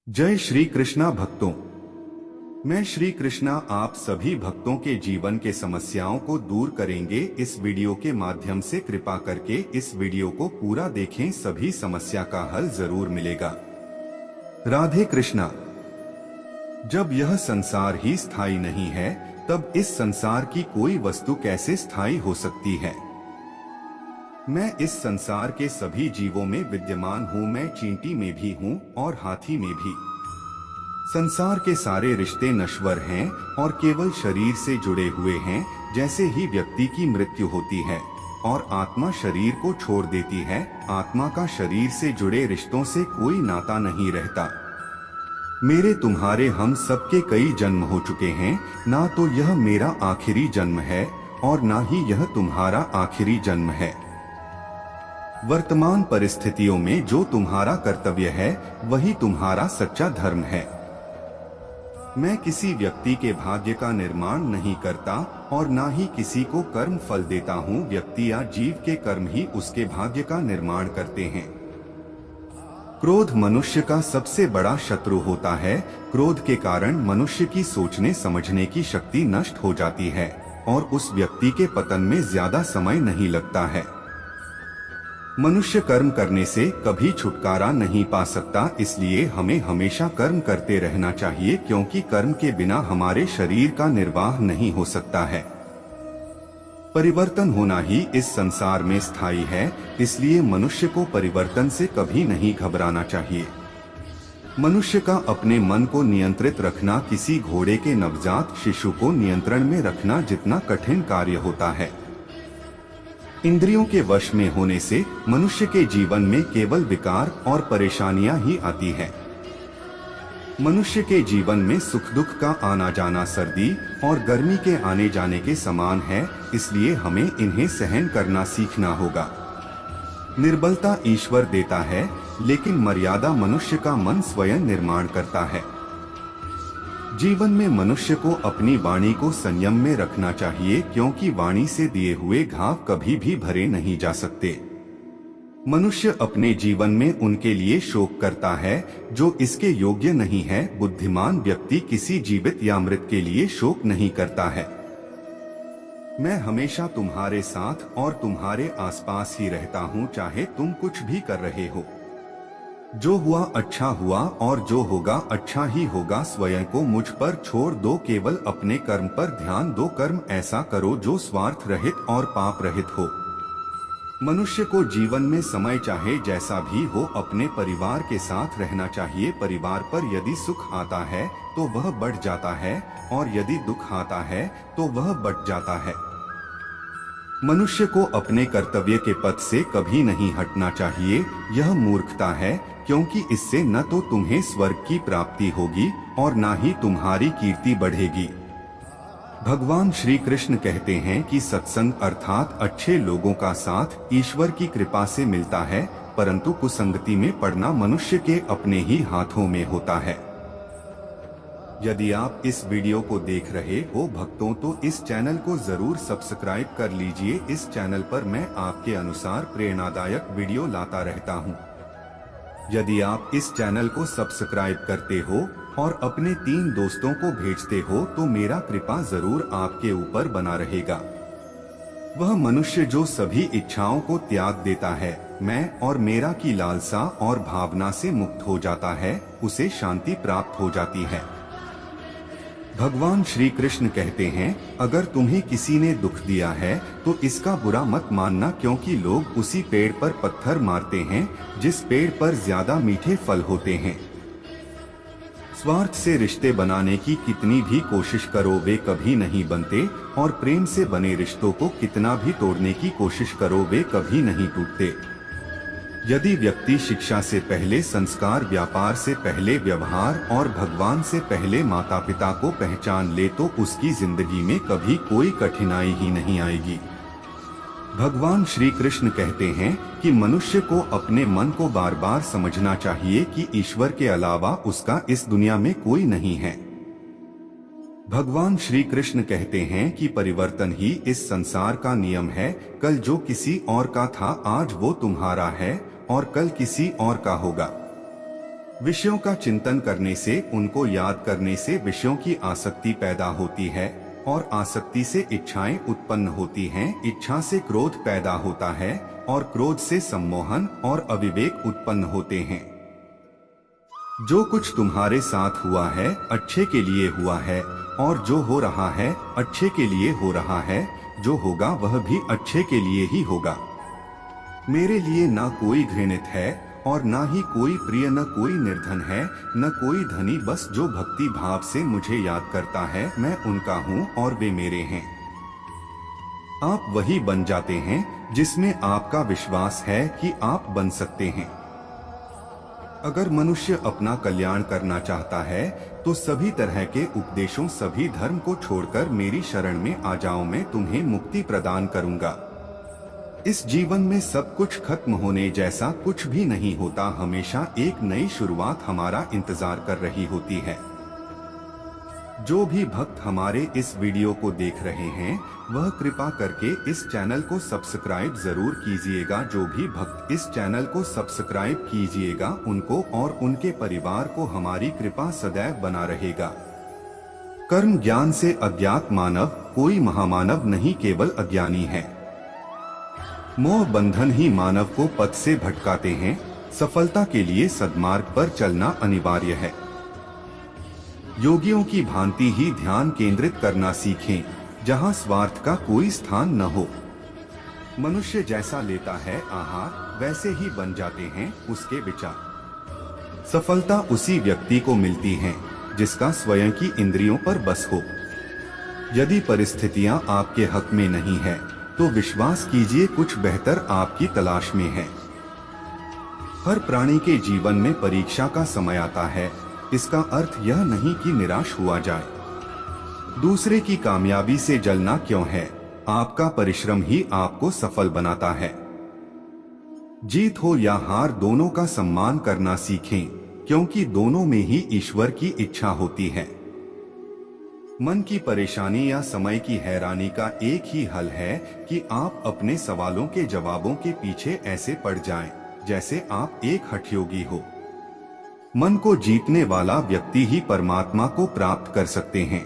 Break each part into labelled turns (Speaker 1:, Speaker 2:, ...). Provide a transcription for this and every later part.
Speaker 1: जय श्री कृष्णा भक्तों। मैं श्री कृष्णा आप सभी भक्तों के जीवन के समस्याओं को दूर करेंगे इस वीडियो के माध्यम से। कृपा करके इस वीडियो को पूरा देखें, सभी समस्या का हल जरूर मिलेगा। राधे कृष्णा। जब यह संसार ही स्थायी नहीं है, तब इस संसार की कोई वस्तु कैसे स्थायी हो सकती है। मैं इस संसार के सभी जीवों में विद्यमान हूँ। मैं चींटी में भी हूँ और हाथी में भी। संसार के सारे रिश्ते नश्वर हैं और केवल शरीर से जुड़े हुए हैं। जैसे ही व्यक्ति की मृत्यु होती है और आत्मा शरीर को छोड़ देती है, आत्मा का शरीर से जुड़े रिश्तों से कोई नाता नहीं रहता। मेरे तुम्हारे हम सबके कई जन्म हो चुके हैं, ना तो यह मेरा आखिरी जन्म है और ना ही यह तुम्हारा आखिरी जन्म है। वर्तमान परिस्थितियों में जो तुम्हारा कर्तव्य है वही तुम्हारा सच्चा धर्म है। मैं किसी व्यक्ति के भाग्य का निर्माण नहीं करता और ना ही किसी को कर्म फल देता हूँ। व्यक्ति या जीव के कर्म ही उसके भाग्य का निर्माण करते हैं। क्रोध मनुष्य का सबसे बड़ा शत्रु होता है। क्रोध के कारण मनुष्य की सोचने समझने की शक्ति नष्ट हो जाती है और उस व्यक्ति के पतन में ज्यादा समय नहीं लगता है। मनुष्य कर्म करने से कभी छुटकारा नहीं पा सकता, इसलिए हमें हमेशा कर्म करते रहना चाहिए, क्योंकि कर्म के बिना हमारे शरीर का निर्वाह नहीं हो सकता है। परिवर्तन होना ही इस संसार में स्थायी है, इसलिए मनुष्य को परिवर्तन से कभी नहीं घबराना चाहिए। मनुष्य का अपने मन को नियंत्रित रखना किसी घोड़े के नवजात शिशु को नियंत्रण में रखना जितना कठिन कार्य होता है। इंद्रियों के वश में होने से मनुष्य के जीवन में केवल विकार और परेशानियां ही आती हैं। मनुष्य के जीवन में सुख दुख का आना जाना सर्दी और गर्मी के आने जाने के समान है, इसलिए हमें इन्हें सहन करना सीखना होगा। निर्बलता ईश्वर देता है, लेकिन मर्यादा मनुष्य का मन स्वयं निर्माण करता है। जीवन में मनुष्य को अपनी वाणी को संयम में रखना चाहिए, क्योंकि वाणी से दिए हुए घाव कभी भी भरे नहीं जा सकते। मनुष्य अपने जीवन में उनके लिए शोक करता है जो इसके योग्य नहीं है। बुद्धिमान व्यक्ति किसी जीवित या मृत के लिए शोक नहीं करता है। मैं हमेशा तुम्हारे साथ और तुम्हारे आसपास ही रहता हूँ, चाहे तुम कुछ भी कर रहे हो। जो हुआ अच्छा हुआ और जो होगा अच्छा ही होगा। स्वयं को मुझ पर छोड़ दो, केवल अपने कर्म पर ध्यान दो। कर्म ऐसा करो जो स्वार्थ रहित और पाप रहित हो। मनुष्य को जीवन में समय चाहे जैसा भी हो अपने परिवार के साथ रहना चाहिए। परिवार पर यदि सुख आता है तो वह बढ़ जाता है और यदि दुख आता है तो वह बढ़ जाता है। मनुष्य को अपने कर्तव्य के पथ से कभी नहीं हटना चाहिए। यह मूर्खता है, क्योंकि इससे न तो तुम्हें स्वर्ग की प्राप्ति होगी और न ही तुम्हारी कीर्ति बढ़ेगी। भगवान श्री कृष्ण कहते हैं कि सत्संग अर्थात अच्छे लोगों का साथ ईश्वर की कृपा से मिलता है, परंतु कुसंगति में पड़ना मनुष्य के अपने ही हाथों में होता है। यदि आप इस वीडियो को देख रहे हो भक्तों, तो इस चैनल को जरूर सब्सक्राइब कर लीजिए। इस चैनल पर मैं आपके अनुसार प्रेरणादायक वीडियो लाता रहता हूं। यदि आप इस चैनल को सब्सक्राइब करते हो और अपने 3 दोस्तों को भेजते हो तो मेरा कृपा जरूर आपके ऊपर बना रहेगा। वह मनुष्य जो सभी इच्छाओं को त्याग देता है, मैं और मेरा की लालसा और भावना से मुक्त हो जाता है, उसे शांति प्राप्त हो जाती है। भगवान श्री कृष्ण कहते हैं, अगर तुम्हें किसी ने दुख दिया है तो इसका बुरा मत मानना, क्योंकि लोग उसी पेड़ पर पत्थर मारते हैं जिस पेड़ पर ज्यादा मीठे फल होते हैं। स्वार्थ से रिश्ते बनाने की कितनी भी कोशिश करो वे कभी नहीं बनते, और प्रेम से बने रिश्तों को कितना भी तोड़ने की कोशिश करो वे कभी नहीं टूटते। यदि व्यक्ति शिक्षा से पहले संस्कार, व्यापार से पहले व्यवहार और भगवान से पहले माता पिता को पहचान ले तो उसकी जिंदगी में कभी कोई कठिनाई ही नहीं आएगी। भगवान श्री कृष्ण कहते हैं कि मनुष्य को अपने मन को बार बार समझना चाहिए कि ईश्वर के अलावा उसका इस दुनिया में कोई नहीं है। भगवान श्री कृष्ण कहते हैं कि परिवर्तन ही इस संसार का नियम है। कल जो किसी और का था आज वो तुम्हारा है और कल किसी और का होगा। विषयों का चिंतन करने से, उनको याद करने से विषयों की आसक्ति पैदा होती है और आसक्ति से इच्छाएं उत्पन्न होती हैं। इच्छा से क्रोध पैदा होता है और क्रोध से सम्मोहन और अविवेक उत्पन्न होते हैं। जो कुछ तुम्हारे साथ हुआ है अच्छे के लिए हुआ है और जो हो रहा है अच्छे के लिए हो रहा है। जो होगा वह भी अच्छे के लिए ही होगा। मेरे लिए ना कोई घृणित है और ना ही कोई प्रिय, न कोई निर्धन है न कोई धनी। बस जो भक्ति भाव से मुझे याद करता है मैं उनका हूँ और वे मेरे हैं। आप वही बन जाते हैं जिसमें आपका विश्वास है कि आप बन सकते हैं। अगर मनुष्य अपना कल्याण करना चाहता है तो सभी तरह के उपदेशों, सभी धर्म को छोड़कर मेरी शरण में आ जाओ, मैं तुम्हें मुक्ति प्रदान करूंगा। इस जीवन में सब कुछ खत्म होने जैसा कुछ भी नहीं होता, हमेशा एक नई शुरुआत हमारा इंतजार कर रही होती है। जो भी भक्त हमारे इस वीडियो को देख रहे हैं वह कृपा करके इस चैनल को सब्सक्राइब जरूर कीजिएगा। जो भी भक्त इस चैनल को सब्सक्राइब कीजिएगा उनको और उनके परिवार को हमारी कृपा सदैव बना रहेगा। कर्म ज्ञान से अज्ञात मानव कोई महामानव नहीं, केवल अज्ञानी है। मोह बंधन ही मानव को पथ से भटकाते हैं। सफलता के लिए सद्मार्ग पर चलना अनिवार्य है। योगियों की भांति ही ध्यान केंद्रित करना सीखें, जहां स्वार्थ का कोई स्थान न हो। मनुष्य जैसा लेता है आहार वैसे ही बन जाते हैं उसके विचार। सफलता उसी व्यक्ति को मिलती है जिसका स्वयं की इंद्रियों पर बस हो। यदि परिस्थितियां आपके हक में नहीं है तो विश्वास कीजिए कुछ बेहतर आपकी तलाश में है। हर प्राणी के जीवन में परीक्षा का समय आता है। इसका अर्थ यह नहीं कि निराश हुआ जाए। दूसरे की कामयाबी से जलना क्यों है? आपका परिश्रम ही आपको सफल बनाता है। जीत हो या हार, दोनों का सम्मान करना सीखें, क्योंकि दोनों में ही ईश्वर की इच्छा होती है। मन की परेशानी या समय की हैरानी का एक ही हल है कि आप अपने सवालों के जवाबों के पीछे ऐसे पड़ जाएं, जैसे आप एक हठयोगी हो। मन को जीतने वाला व्यक्ति ही परमात्मा को प्राप्त कर सकते हैं।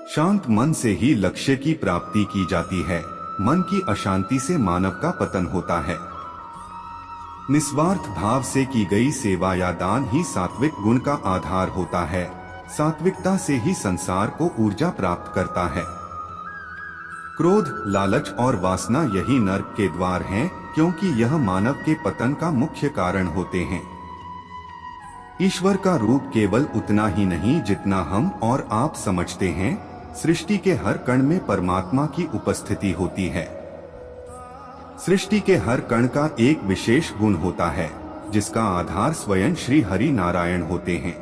Speaker 1: शांत मन से ही लक्ष्य की प्राप्ति की जाती है। मन की अशांति से मानव का पतन होता है। निस्वार्थ भाव से की गई सेवा या दान ही सात्विक गुण का आधार होता है। सात्विकता से ही संसार को ऊर्जा प्राप्त करता है। क्रोध, लालच और वासना यही नरक के द्वार हैं, क्योंकि यह मानव के पतन का मुख्य कारण होते हैं। ईश्वर का रूप केवल उतना ही नहीं जितना हम और आप समझते हैं। सृष्टि के हर कण में परमात्मा की उपस्थिति होती है। सृष्टि के हर कण का एक विशेष गुण होता है, जिसका आधार स्वयं श्री हरि नारायण होते हैं।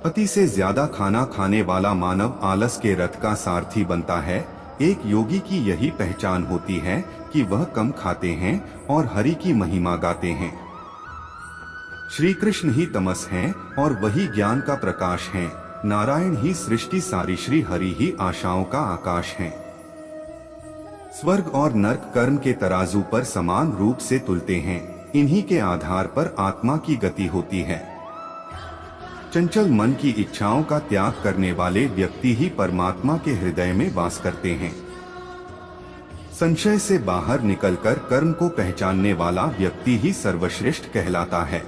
Speaker 1: अति से ज्यादा खाना खाने वाला मानव आलस के रथ का सारथी बनता है। एक योगी की यही पहचान होती है कि वह कम खाते हैं और हरि की महिमा गाते हैं। श्री कृष्ण ही तमस हैं और वही ज्ञान का प्रकाश हैं। नारायण ही सृष्टि सारी, श्री हरि ही आशाओं का आकाश हैं। स्वर्ग और नरक कर्म के तराजू पर समान रूप से तुलते हैं। इन्हीं के आधार पर आत्मा की गति होती है। चंचल मन की इच्छाओं का त्याग करने वाले व्यक्ति ही परमात्मा के हृदय में वास करते हैं। संशय से बाहर निकलकर कर्म को पहचानने वाला व्यक्ति ही सर्वश्रेष्ठ कहलाता है।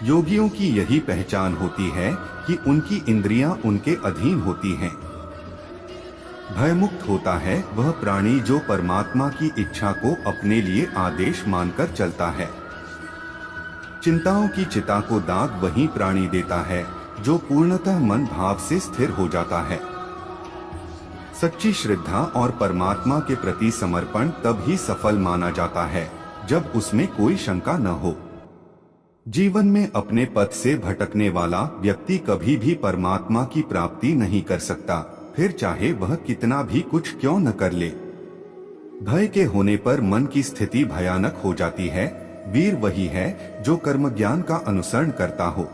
Speaker 1: योगियों की यही पहचान होती है कि उनकी इंद्रियां उनके अधीन होती हैं। भयमुक्त होता है वह प्राणी जो परमात्मा की इच्छा को अपने लिए आदेश मानकर चलता है। चिंताओं की चिता को दाग वही प्राणी देता है जो पूर्णतः मन भाव से स्थिर हो जाता है। सच्ची श्रद्धा और परमात्मा के प्रति समर्पण तब ही सफल माना जाता है जब उसमें कोई शंका न हो। जीवन में अपने पथ से भटकने वाला व्यक्ति कभी भी परमात्मा की प्राप्ति नहीं कर सकता, फिर चाहे वह कितना भी कुछ क्यों न कर ले। भय के होने पर मन की स्थिति भयानक हो जाती है। वीर वही है जो कर्म ज्ञान का अनुसरण करता हो।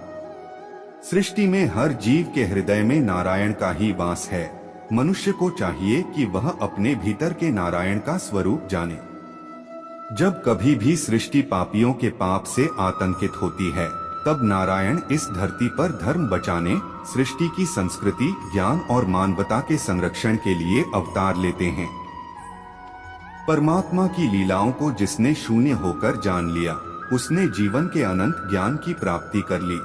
Speaker 1: सृष्टि में हर जीव के हृदय में नारायण का ही वास है। मनुष्य को चाहिए कि वह अपने भीतर के नारायण का स्वरूप जाने। जब कभी भी सृष्टि पापियों के पाप से आतंकित होती है, तब नारायण इस धरती पर धर्म बचाने, सृष्टि की संस्कृति, ज्ञान और मानवता के संरक्षण के लिए अवतार लेते हैं। परमात्मा की लीलाओं को जिसने शून्य होकर जान लिया, उसने जीवन के अनंत ज्ञान की प्राप्ति कर ली।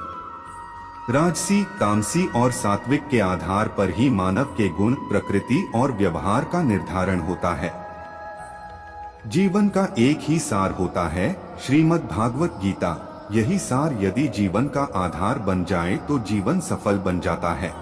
Speaker 1: राजसी, तामसी और सात्विक के आधार पर ही मानव के गुण, प्रकृति और व्यवहार का निर्धारण होता है। जीवन का एक ही सार होता है, श्रीमद् भागवत गीता। यही सार यदि जीवन का आधार बन जाए तो जीवन सफल बन जाता है।